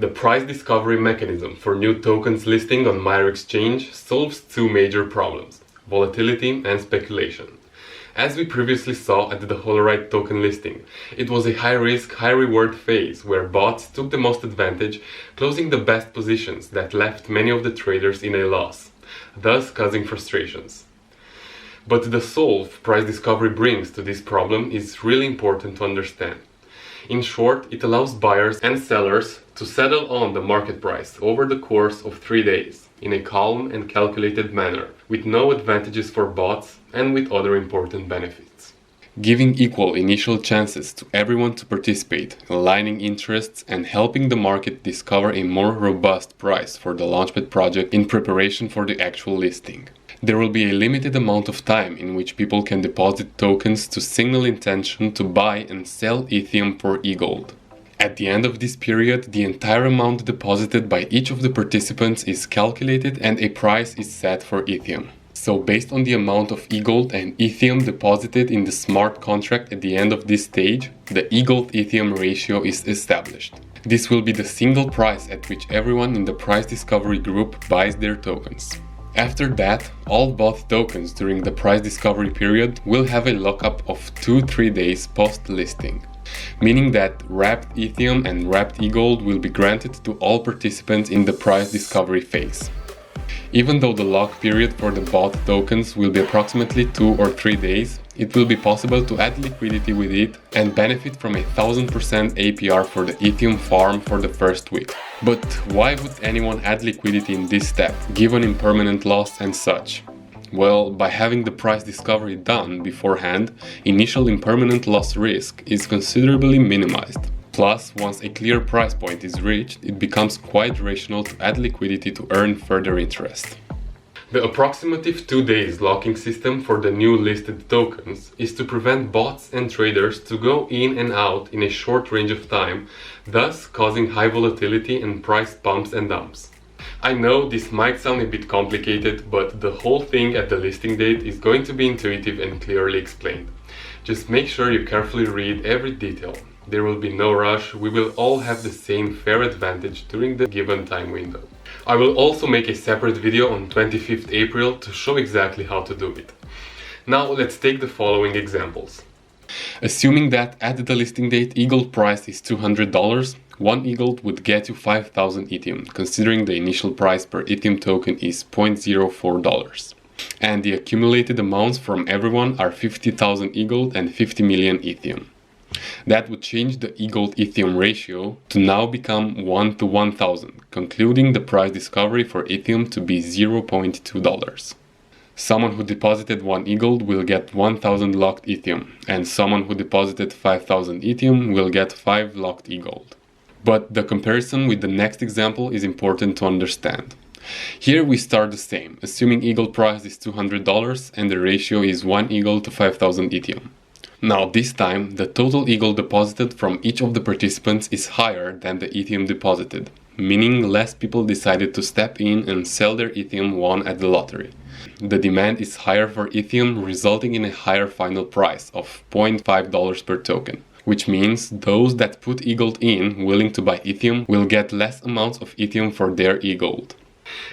The price discovery mechanism for new tokens listing on Maiar Exchange solves two major problems: volatility and speculation. As we previously saw at the Holorite token listing, it was a high-risk, high-reward phase where bots took the most advantage, closing the best positions that left many of the traders in a loss, thus causing frustrations. But the solve price discovery brings to this problem is really important to understand. In short, it allows buyers and sellers to settle on the market price over the course of 3 days in a calm and calculated manner, with no advantages for bots and with other important benefits. Giving equal initial chances to everyone to participate, aligning interests and helping the market discover a more robust price for the Launchpad project in preparation for the actual listing. There will be a limited amount of time in which people can deposit tokens to signal intention to buy and sell Itheum for e-gold. At the end of this period, the entire amount deposited by each of the participants is calculated and a price is set for Itheum. So based on the amount of e-gold and Itheum deposited in the smart contract at the end of this stage, the e-gold Itheum ratio is established. This will be the single price at which everyone in the price discovery group buys their tokens. After that, all bought tokens during the price discovery period will have a lockup of 2-3 days post-listing, meaning that wrapped Itheum and wrapped e-gold will be granted to all participants in the price discovery phase. Even though the lock period for the bought tokens will be approximately 2 or 3 days, it will be possible to add liquidity with it and benefit from a 1000% APR for the Itheum farm for the first week. But why would anyone add liquidity in this step, given impermanent loss and such? Well, by having the price discovery done beforehand, initial impermanent loss risk is considerably minimized. Plus, once a clear price point is reached, it becomes quite rational to add liquidity to earn further interest. The approximative 2 days locking system for the new listed tokens is to prevent bots and traders to go in and out in a short range of time, thus causing high volatility and price pumps and dumps. I know this might sound a bit complicated, but the whole thing at the listing date is going to be intuitive and clearly explained. Just make sure you carefully read every detail. There will be no rush, we will all have the same fair advantage during the given time window. I will also make a separate video on 25th April to show exactly how to do it. Now let's take the following examples. Assuming that at the listing date e-gold price is $200, one e-gold would get you 5,000 Itheum, considering the initial price per Itheum token is $0.04. And the accumulated amounts from everyone are 50,000 e-gold and 50 million Itheum. That would change the e-gold Itheum ratio to now become 1 to 1000, concluding the price discovery for Itheum to be $0.2. Someone who deposited 1 e-gold will get 1000 locked Itheum, and someone who deposited 5000 Itheum will get 5 locked e-gold. But the comparison with the next example is important to understand. Here we start the same, assuming e-gold price is $200 and the ratio is 1 e-gold to 5000 Itheum. Now this time, the total e-gold deposited from each of the participants is higher than the Itheum deposited, meaning less people decided to step in and sell their Itheum won at the lottery. The demand is higher for Itheum, resulting in a higher final price of $0.5 per token, which means those that put e-gold in willing to buy Itheum will get less amounts of Itheum for their e-gold.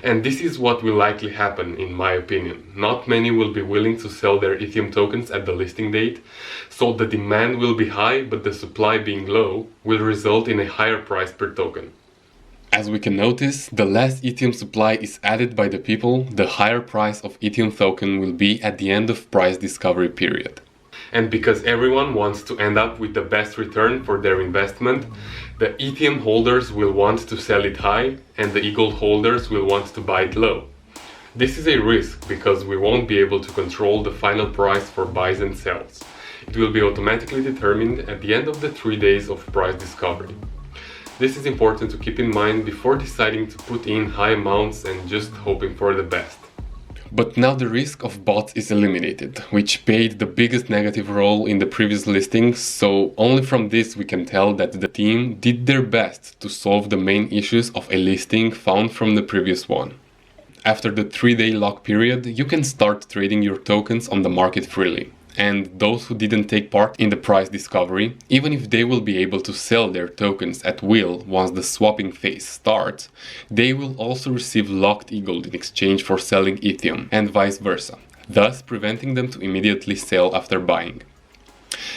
And this is what will likely happen, in my opinion. Not many will be willing to sell their Itheum tokens at the listing date, so the demand will be high, but the supply being low will result in a higher price per token. As we can notice, the less Itheum supply is added by the people, the higher price of Itheum token will be at the end of price discovery period. And because everyone wants to end up with the best return for their investment, the Itheum holders will want to sell it high and the e-gold holders will want to buy it low. This is a risk because we won't be able to control the final price for buys and sells. It will be automatically determined at the end of the 3 days of price discovery. This is important to keep in mind before deciding to put in high amounts and just hoping for the best. But now the risk of bots is eliminated, which played the biggest negative role in the previous listings, so only from this we can tell that the team did their best to solve the main issues of a listing found from the previous one. After the 3-day lock period, you can start trading your tokens on the market freely. and those who didn't take part in the price discovery, even if they will be able to sell their tokens at will once the swapping phase starts, they will also receive locked eagle in exchange for selling Itheum, and vice versa, thus preventing them to immediately sell after buying.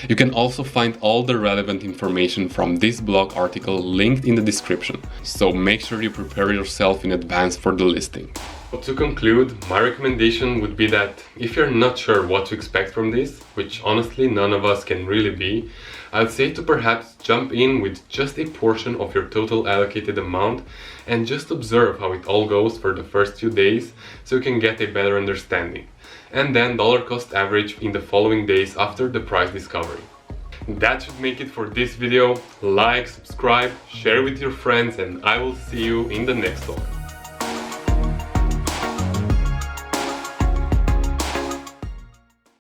You can also find all the relevant information from this blog article linked in the description, so make sure you prepare yourself in advance for the listing. But to conclude, my recommendation would be that if you're not sure what to expect from this, which honestly none of us can really be, I'd say to perhaps jump in with just a portion of your total allocated amount and just observe how it all goes for the first few days so you can get a better understanding, and then dollar cost average in the following days after the price discovery. That should make it for this video. Like, subscribe, share with your friends, and I will see you in the next one.